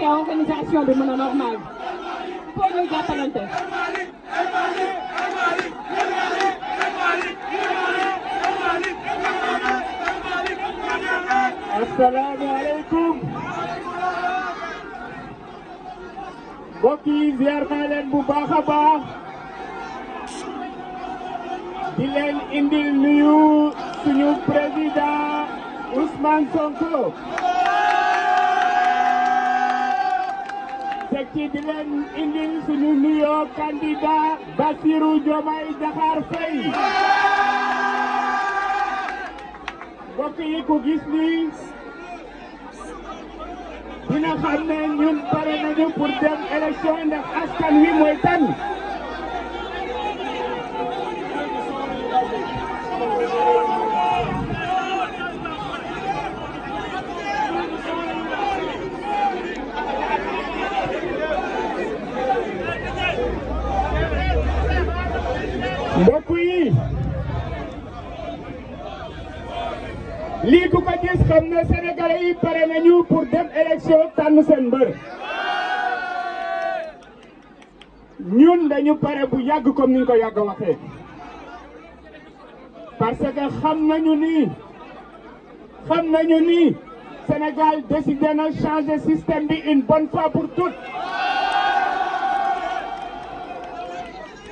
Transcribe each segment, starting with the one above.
fekkee organisation bi mën a normal pour ñu jàppalante. asalaamaaleykum mbokk yi ziar naa leen bu baax a baax di leen indil nuyu suñu président Ousmane Sonko teg ci di leen indil suñu nuyoo candidat Bassirou Diomaye Diakhar Faye mbokk yi ku gis ni dina xam ne ñun pare nañu pour dem élection ndax askan wi mooy tànn mbokk yi lii ku ko gis xam ne Sénégalais yi pare nañu pour dem élection tànn seen mbër ñun dañu pare bu yàgg comme ni ñu ko yàgg waxee parce que xam nañu ni Sénégal décidé na changer système bi une bonne fois pour toutes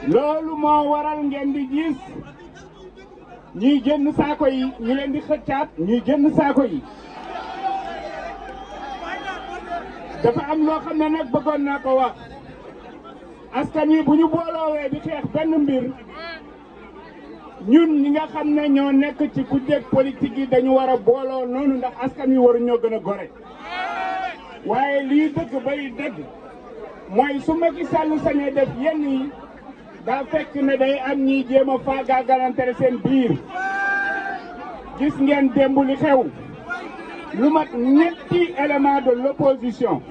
loolu moo waral ngeen di gis ñuy génn saako yi ñu leen di xëccaat ñuy génn saako yi dafa am loo xam ne nag bëggoon naa ko wax askan wi bu ñu booloowee di xeex benn mbir ñun ñi nga xam ne ñoo nekk ci kujjeeg politique yi dañu war a booloo noonu ndax askan wi waru ñoo gën a gore waaye lii dëgg bay dëgg mooy su Macky Sall sañee def yenn yi daa fekk ne day am ñiy jéem a faagaagalante seen biir gis ngeen démb li xew lu mat ñetti élément de l'opposition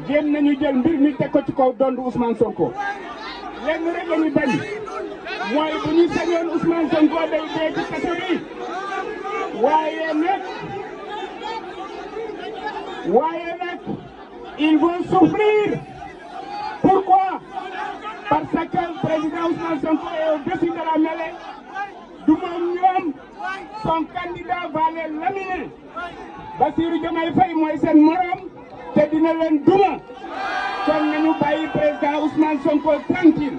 jéem nañu jël mbir mi teg ko ci kaw dondu Ousmane Sonko lenn rek la ñu bañ mooy bu ñu sañoon Ousmane Sonko day dee ci kaso yi waaye nag ils vont souffrir. Pourquoi? Parce que le président Ousmane Sonko est au-dessus de la mêlée. Du moom son candidat va les laminer. Bassirou Diomaye Faye mooy seen morom te dina leen duma. kon nañu bàyyi président Ousmane Sonko tranquille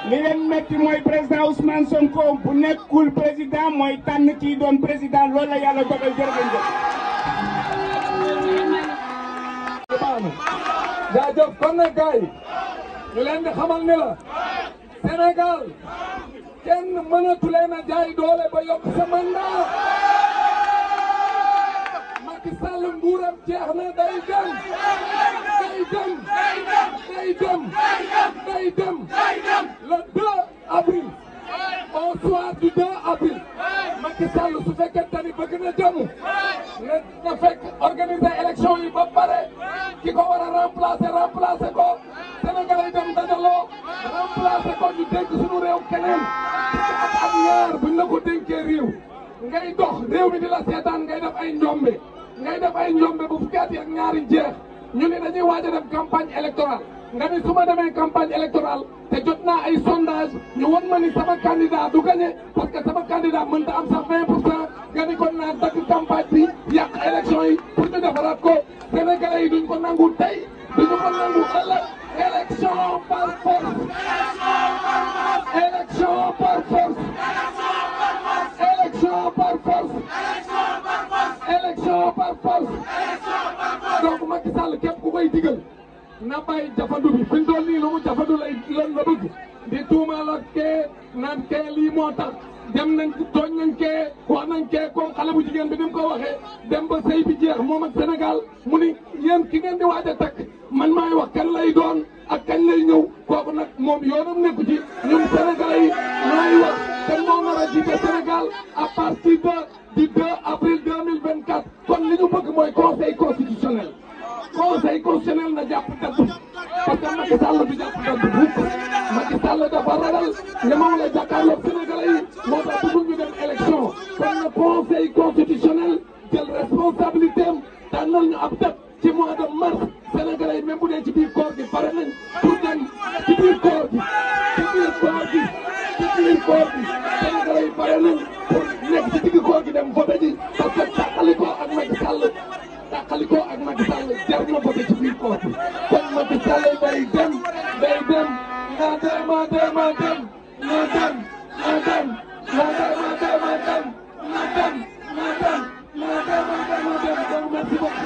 li leen metti mooy président Ousmane Sonko bu nekkul président mooy tànn kii doon président loolu la yàlla dogal jërëjëf. jaajëf kon nag gars yi ñu leen di xamal ne la Sénégal kenn mënatu leen a jaay doole ba yokk sa mandat Macky Sall nguuram jeex na day dem le 2 avril au soir du 2 avril Macky Sall su fekkente ni bëgg na jàmm na fekk organiser élection yi ba pare ki ko war a remplacer ko Sénégal yi dem dajaloo remplacer ko ñu dénk suñu réew keneen ak ñaar buñ la ko dénkee réew ngay dox réew mi di la seetaan ngay def ay njombe bu fukki at ak ñaari jeex ñu ne dañuy waaj a def campagne électorale nga ni su ma demee campagne électorale te jot naa ay sondage ñu won ma ni sama candidat du gagné parce que sama candidat mënta am sax 20% nga ni kon naa dagg campagne bi yàq élection yi pour ñu defaraat ko Sénégalais yi duñ ko nangu tey duñu ko nangu ëllëg élection par force élection par force élection par force élection par force donc Macky Sall képp ku koy digal na bàyyi jafandu bi fi mu toll nii lu mu jafandu lan la bëgg di tuumaal ak kee naan kee lii moo tax dem nañ tooñ nañ kee wax nañ kee comme xale bu jigéen bi ni mu ko waxee dem ba sëy bi jeex moom ak Sénégal mu ni yéen ki ngeen di waaj a takk man maay wax kan lay doon ak kañ lay ñëw kooku nag moom yoonam nekku ci ñun Sénégalais yi ñooy wax kan moo nar a jiite Sénégal à partir du 2 avril 2024 kon li ñu bëgg mooy conseil constitutionnel na jàpp dëgg parce que Macky Sall du jàpp dëgg mukk Macky Sall dafa ragal ñemewu la jàkkaarloog Sénégalais yi moo tax bëgg ñu dem élection kon na conseil constitutionnel jël responsabilité am tànnal ñu ab date ci mois de mars Sénégalais yi même bu dee ci biir koor gi pare nañ pour dem ci biir koor gi Sénégalais yi pare nañ pour nekk ci digg koor gi dem voté ji parce que tàqalikoo ak Macky Sall jar na voté ci biir koor gi kon Macky Sall day dem na dem merci beaucoup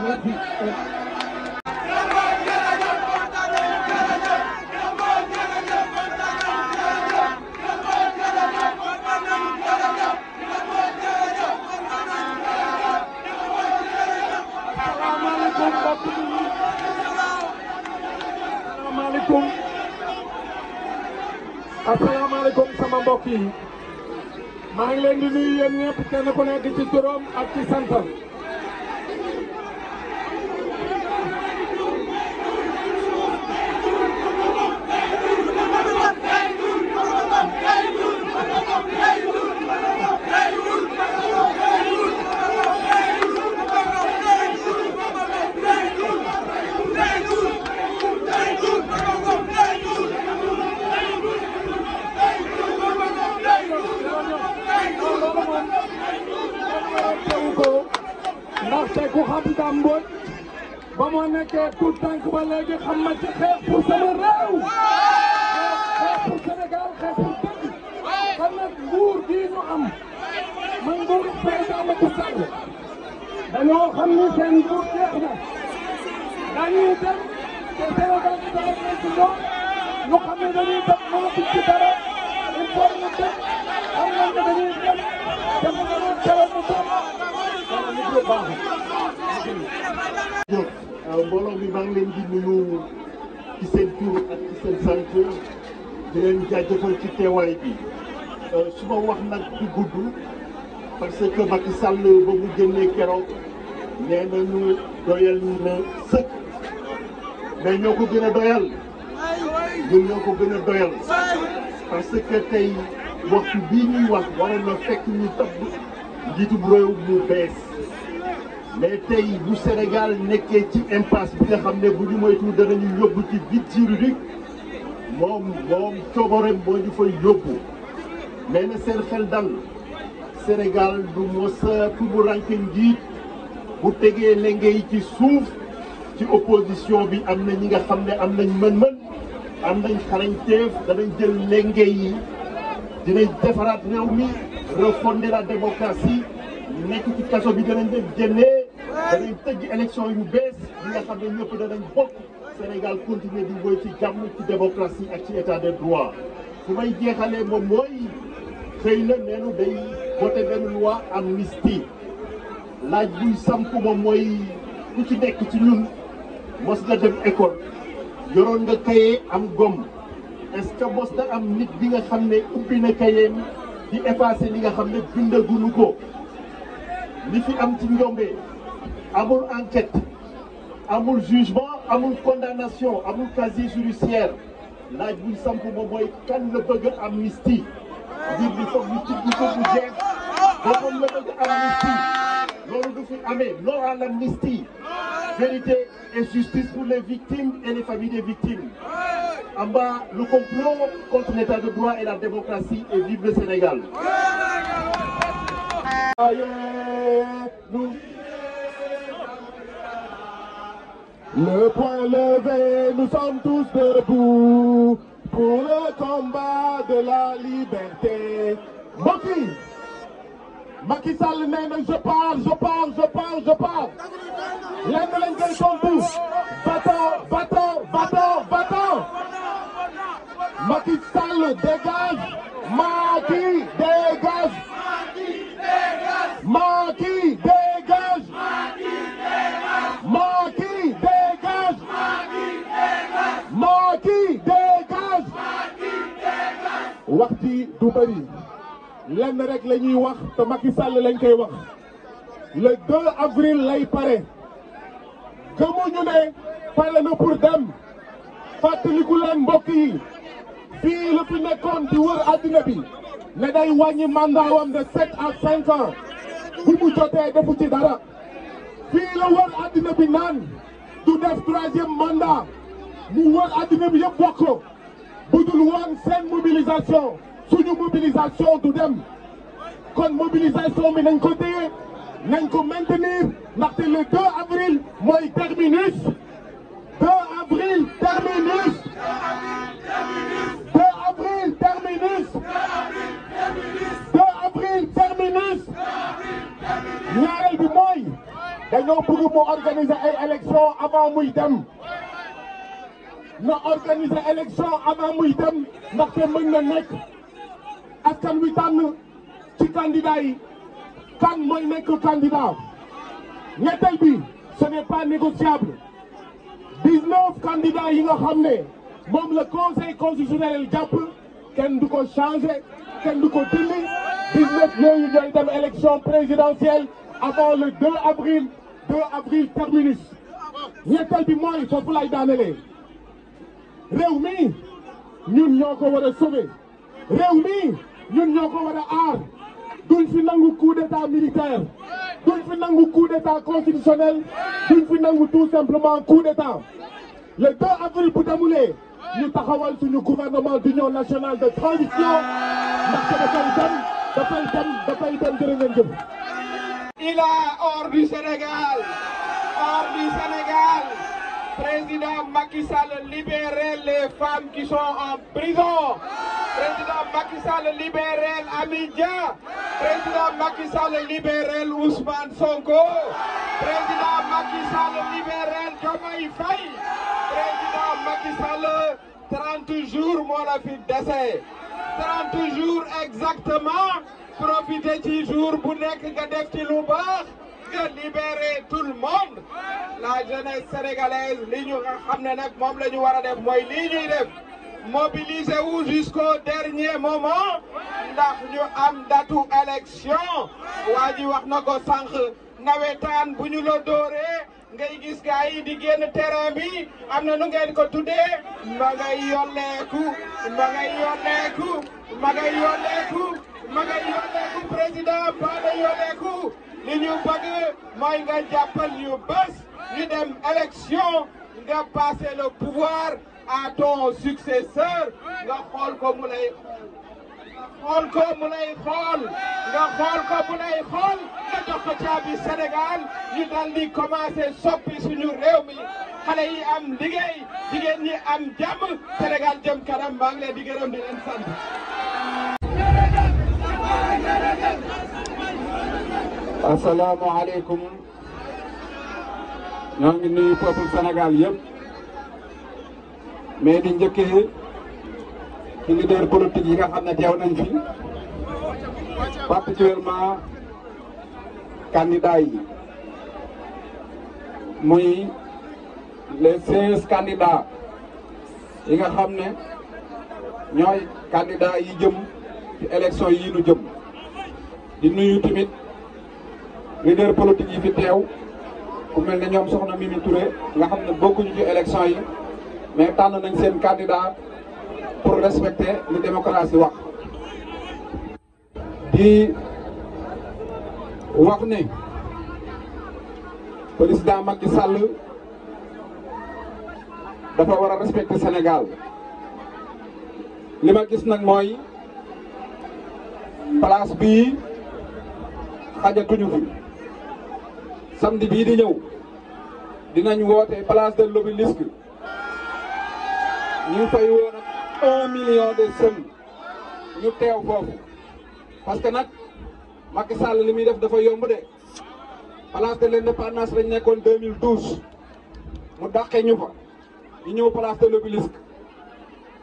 merci. Asalaamaaleykum sama mbokk yi maa ngi leen di nuyu yéen ñëpp kenn ku nekk ci turam ak ci santam. ndaxte ku xam Dame Mbodj ba moo nekkee tout tànk ba léegi xam ma ci xeex pour sama réew xeex pour Sénégal xeex pour dëkk kon nag nguur gii ñu am man nguuru président Macky Sall dañoo xam ni seen nguur jeex na dañuy dem te Sénégal bi daal nañ ci ñoom ñu xam ne dañuy dem mënatuñ ci dara il faut ñu dem xam nañ ne dañuy dem te mu gënoon tere mu dem mbooloo mi maa ngi leen di nuyu ci seen tur ak ci seen sant di leen jaajëfal ci teewaay bi su ma wax nag du gudd parce que Macky Sall ba mu génnee keroog nee nañu doyal na sëkk mais ñoo ko gën a doyal ñun ñoo ko gën a doyal parce que tey waxtu bii ñuy wax waroon na fekk ñu tabb njiitum réew mu bees mais tey bu Sénégal nekkee ci impasse bi nga xam ne bu ñu moytu danañu yóbbu ci vide juridique moom coobareem moo ñu fay yóbbu mais na seen xel dal Sénégal du mos a tumuranke njiit bu tegee lenge yi ci suuf ci opposition bi am na ñi nga xam ne am nañ mën-mën am nañ xarañteef danañ jël lenge yi dinañ defaraat réew mi refonder la démocratie nekk ci kaso bi danañ leen génnee danañ tëgg élection yu bees yi nga xam ne ñëpp danañ bokk Sénégal continuer di woy ci jàmm ci démocratie ak ci état de droit su may jeexalee moom mooy xëy na neenu day voté benn loi amnistie laaj buy samp moom mooy ku ci nekk ci ñun mos nga dem école yoroon nga kaye am gomme est-ce que mos na am nit bi nga xam ne ubbi na kayeem di effacer li nga xam ne bindaguñu ko li fi am ci njombe amul enquête amul jugement amul condamnation amul casier judiciaire laaj buy samp moom mooy kan la bëgg amnistie ngir bi foog ñu ci ko bu jeex boppam la bëgg amnistie loolu du fi amee non à l'amnistie vérité et justice pour les victimes et les familles des victimes en bas le complot contre l'état de droit et la démocratie et vive le Sénégal. Le poing levé, nous sommes tous debout pour le combat de la liberté. Mbokki Macky Sall nee na je pars lenn lañ koy tontu va-t'en Macky Sall dégage Macky dégage Macky dégage Macky dégage Macky dégage wax ji du bëri lenn rek la ñuy wax te Macky Sall lañ koy wax le 2 avril lay pare gëmuñu ne pare na pour dem fàttaliku leen mbokk yi fii la fi nekkoon di wër àddina bi ne day wàññi mandaawam de 7 à 5 ans bu mu jotee defu ci dara fii la wër àddina bi naan du def 3e mandat mu wër àddina bi yëpp bokk ko bu dul woon seen mobilisation suñu mobilisation du dem kon mobilisation bi nañ ko téye nañ ko maintenir ndaxte le 2 avril mooy terminus 2 avril terminus 2 avril terminus 2 avril terminus ñaareel bi mooy dañoo bëgg mu organiser ay élections avant muy dem na organiser élection avant muy dem ndaxte mën na nekk askan wi tànn ci candidat yi kan mooy nekk candidat ñetteel bi ce n'est pas négociable 19 candidats yi nga xam ne moom le conseil constitutionnel jàpp kenn du ko changer kenn du ko dindi 19 yooyu ñooy dem élection présidentielle avant le 2 avril terminus ñetteel bi mooy foofu lay daanelee réew mi ñun ñoo ko war a sauver réew mi ñun ñoo ko war a aar duñ fi nangu coup d'état militaire duñ fi nangu coup d'état constitutionnel duñ fi nangu tout simplement coup d'état le 2 avril bu demulee ñu taxawal suñu gouvernement d'union nationale de transition ndaxte dafay dem jërë ngeen jëf. Il a hors du Sénégal. Président Macky Sall libérer les femmes qui sont en prison. Président Macky Sall libérer Amidia. Président Macky Sall libérer Ousmane Sonko. Président Macky Sall libérer Diomaye Faye. Président Macky Sall 30 jours moo la fi dese 30 jours exactement profiter ci jour bu nekk nga def ci lu baax nga libérer tout le monde la jeunesse sénégalaise li ñu nga xam ne nag moom la ñu war a def mooy lii ñuy def mobiliser wu jusqu'au dernier moment ndax ñu am datu élection waa ji wax na ko sànq nawetaan bu ñu la dooree ngay gis gars yi di génn terrain bi am na nu ngeen ko tuddee ma ngay yolleeku président ba da yolleeku li ñu bëgg mooy nga jàppal ñu bés ñu dem élection nga passer le pouvoir à ton successeur nga xool ko mu lay xool nga jox ko caabi Sénégal ñu dal di commencer soppi suñu réew mi xale yi am liggéey jigéen ñi am jàmm Sénégal jëm kanam maa ngi leen di gërëm di leen sant. asalaamaaleykum ñoo ngi nuyu peuple Sénégal yëpp mais di njëkkee ci leader politique yi nga xam ne teew nañ fi particulièrement candidats yi muy les 16 candidats yi nga xam ne ñooy candidats yi jëm ci élection yi nu jëm di nuyu tamit leader politique yi fi teew ku mel ne ñoom soxna Mimi Touré nga xam ne bokkuñu ci élection yi mais tànn nañ seen candidat pour respecter li démocratie wax di wax ne président Macky Sall dafa war a respecter Sénégal li ma gis nag mooy place bii xajatuñu fi samedi bii di ñëw dinañ woote place de l'Obélisque ñu fay woon ak 1 million de jeunes ñu teew foofu parce que nag Macky Sall li muy def dafa yomb de place de l'Indépendance lañ nekkoon 2012 mu dàqee ñu fa ñu ñëw place de l'Obélisque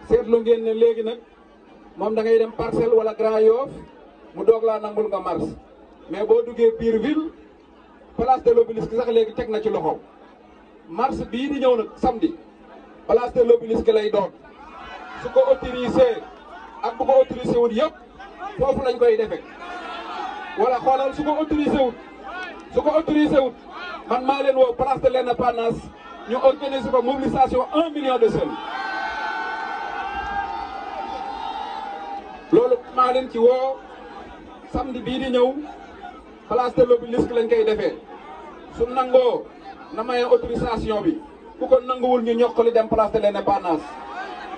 seetlu ngeen ne léegi nag moom da ngay dem Parcelles wala Grand Yoff mu doog laa nangul nga mars mais boo duggee biir ville place de l'Obélisque sax léegi teg na ci loxo mars bii di ñëw nag samedi place de l'Obélisque lay doon su ko autorisé ak bu ko autorisé wut yëpp foofu lañ koy defee wala xoolal su ko autorisé wut man maa leen woo place de l'Indépendance ñu organiser ko mobilisation 1 million de jeunes loolu maa leen ci woo samedi bii di ñëw place de l'Obélisque lañ koy defee su nangoo na maye autorisation bi ku ko nanguwul ñu ñokkali dem place de l'Indépendance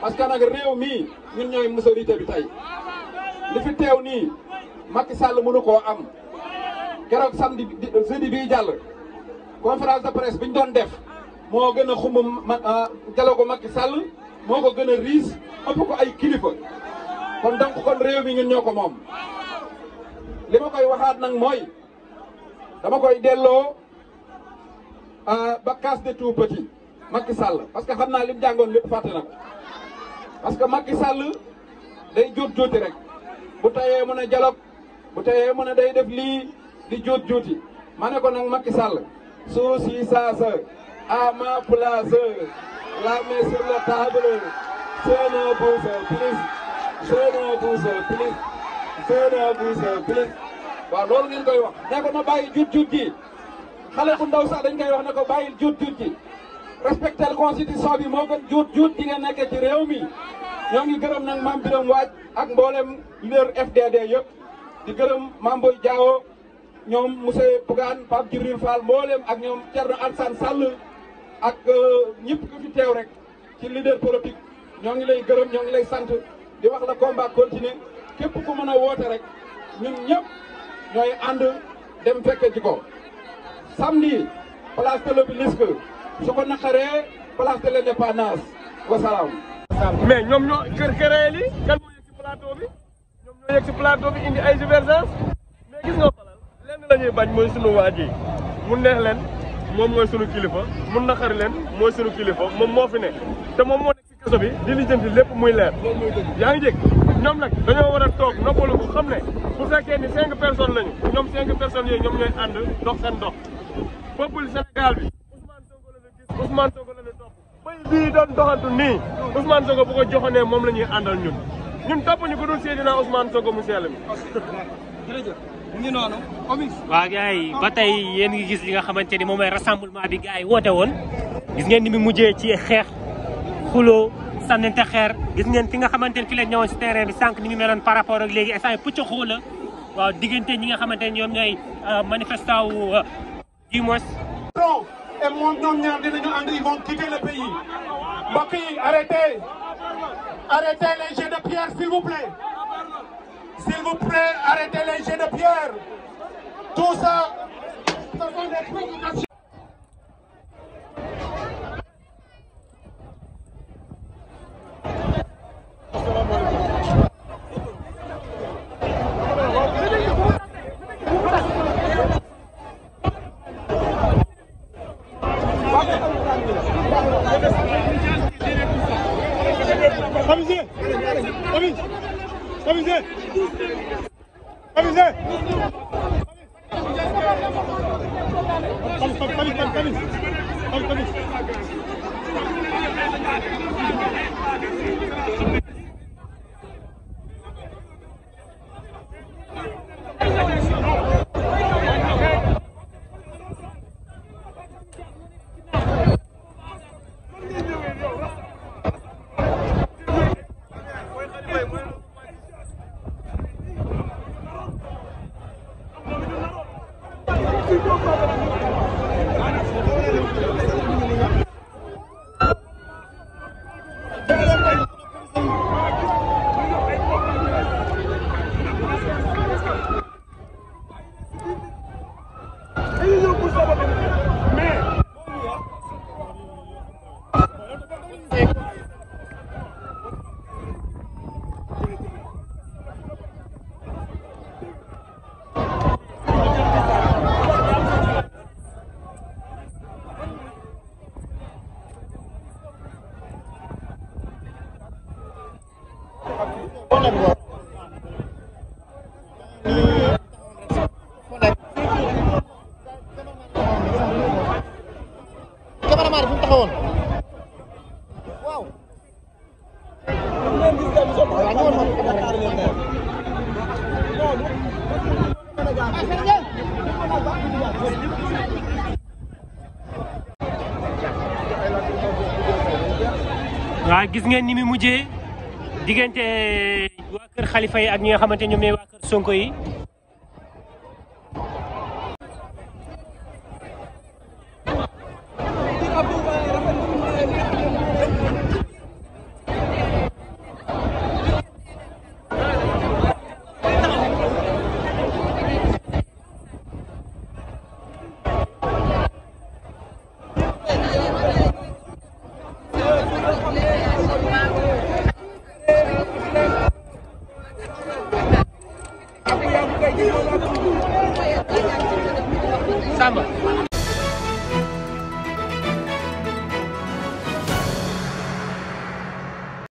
parce que nag réew mii ñun ñooy majorité bi tey li fi teew nii Macky Sall mënu koo am keroog samedi jeudi bii jàll conférence de presse bi ñu doon def moo gën a xumb dialogue Macky Sall moo ko gën a riis ëpp ko ay kilifa kon donc kon réew mi ñun ñoo ko moom li ma koy waxaat nag mooy dama koy delloo ba casse de tout petit Macky Sall parce que xam naa li mu jàngoon lépp fàtte na ko parce que Macky Sall day juuti rek bu tayee mën a dialogue bu tayee mën a day def lii di juuti ma ne ko nag Macky Sall souci ça à ma place la main sur la table je ne vous plus waaw loolu ngeen koy wax ne ko na bàyyi juut gi xale bu ndaw sax dañ koy wax ne ko bàyyil juut gi respecter constitution bi moo gën juut gi nga nekkee ci réew mi ñoo ngi gërëm nag Mame Birame Wathie ak mboolem leader FDD yëpp di gërëm Mame Boye Diao ñoom monsieur Bougane Pape Djibril Fall mboolem ak ñoom Thierno Alassane Sall ak ñëpp ku fi teew rek ci leader politique ñoo ngi lay gërëm ñoo ngi lay sant di wax la combat continue képp ku mën a woote rek ñun ñëpp ñooy ànd dem fekke ci ko samedi place de l'Obélisque su ko naqaree place de l'Indépendance wasalaam. mais ñoom ñoo kër li kan moo yegg ci plateau bi ñoom ñoo yegg ci plateau bi indi ay divergence mais gis nga lenn la ñuy bañ mooy sunu waa ji mu neex leen moom mooy sunu kilifa mu naqari leen mooy sunu kilifa moom moo fi ne te moom moo nekk ci kaso bi di lijjanti lépp muy leer yaa ngi jég ñoom nag dañoo war a toog noppalu ko xam ne bu fekkee ni 5 personnes lañu ñoom 5 personnes yooyu ñoom ñooy ànd dox seen dox peuple Sénégal bi Ousmane Sonko la ñu topp bay bii doon doxantu nii Ousmane Sonko bu ko joxonee moom la ñuy àndal ñun topp ñu ko dul Seydina Ousmane Sonko mu sell mi. jërëjëf mu ngi noonu. waaw gars yi ba tey yéen ngi gis li nga xamante ni moom mooy rassemblement bi gars yi woote woon gis ngeen ni mu mujjee ci xeex xuloo sànnante xeer gis ngeen fi nga xamante ni fi la ñëwoon si terrain bi sànq ni mu meloon par rapport ak léegi instant yi pëcc xoola waaw diggante ñi nga xamante ni ñoom ñooy manifestant wu du moins. et moom ñoom ñaar dinañu ànd ils vont quitter le pays mbokk yi arrêtez les jets de pierre s'il vous plaît arrêtez les jets de pierre tout ça ce sont des provocations. waaw gis ngeen ni mu mujjee diggante waa kër Khalifa yi ak ñi nga xamante ñoom ñooy waa kër Sonko yi Samba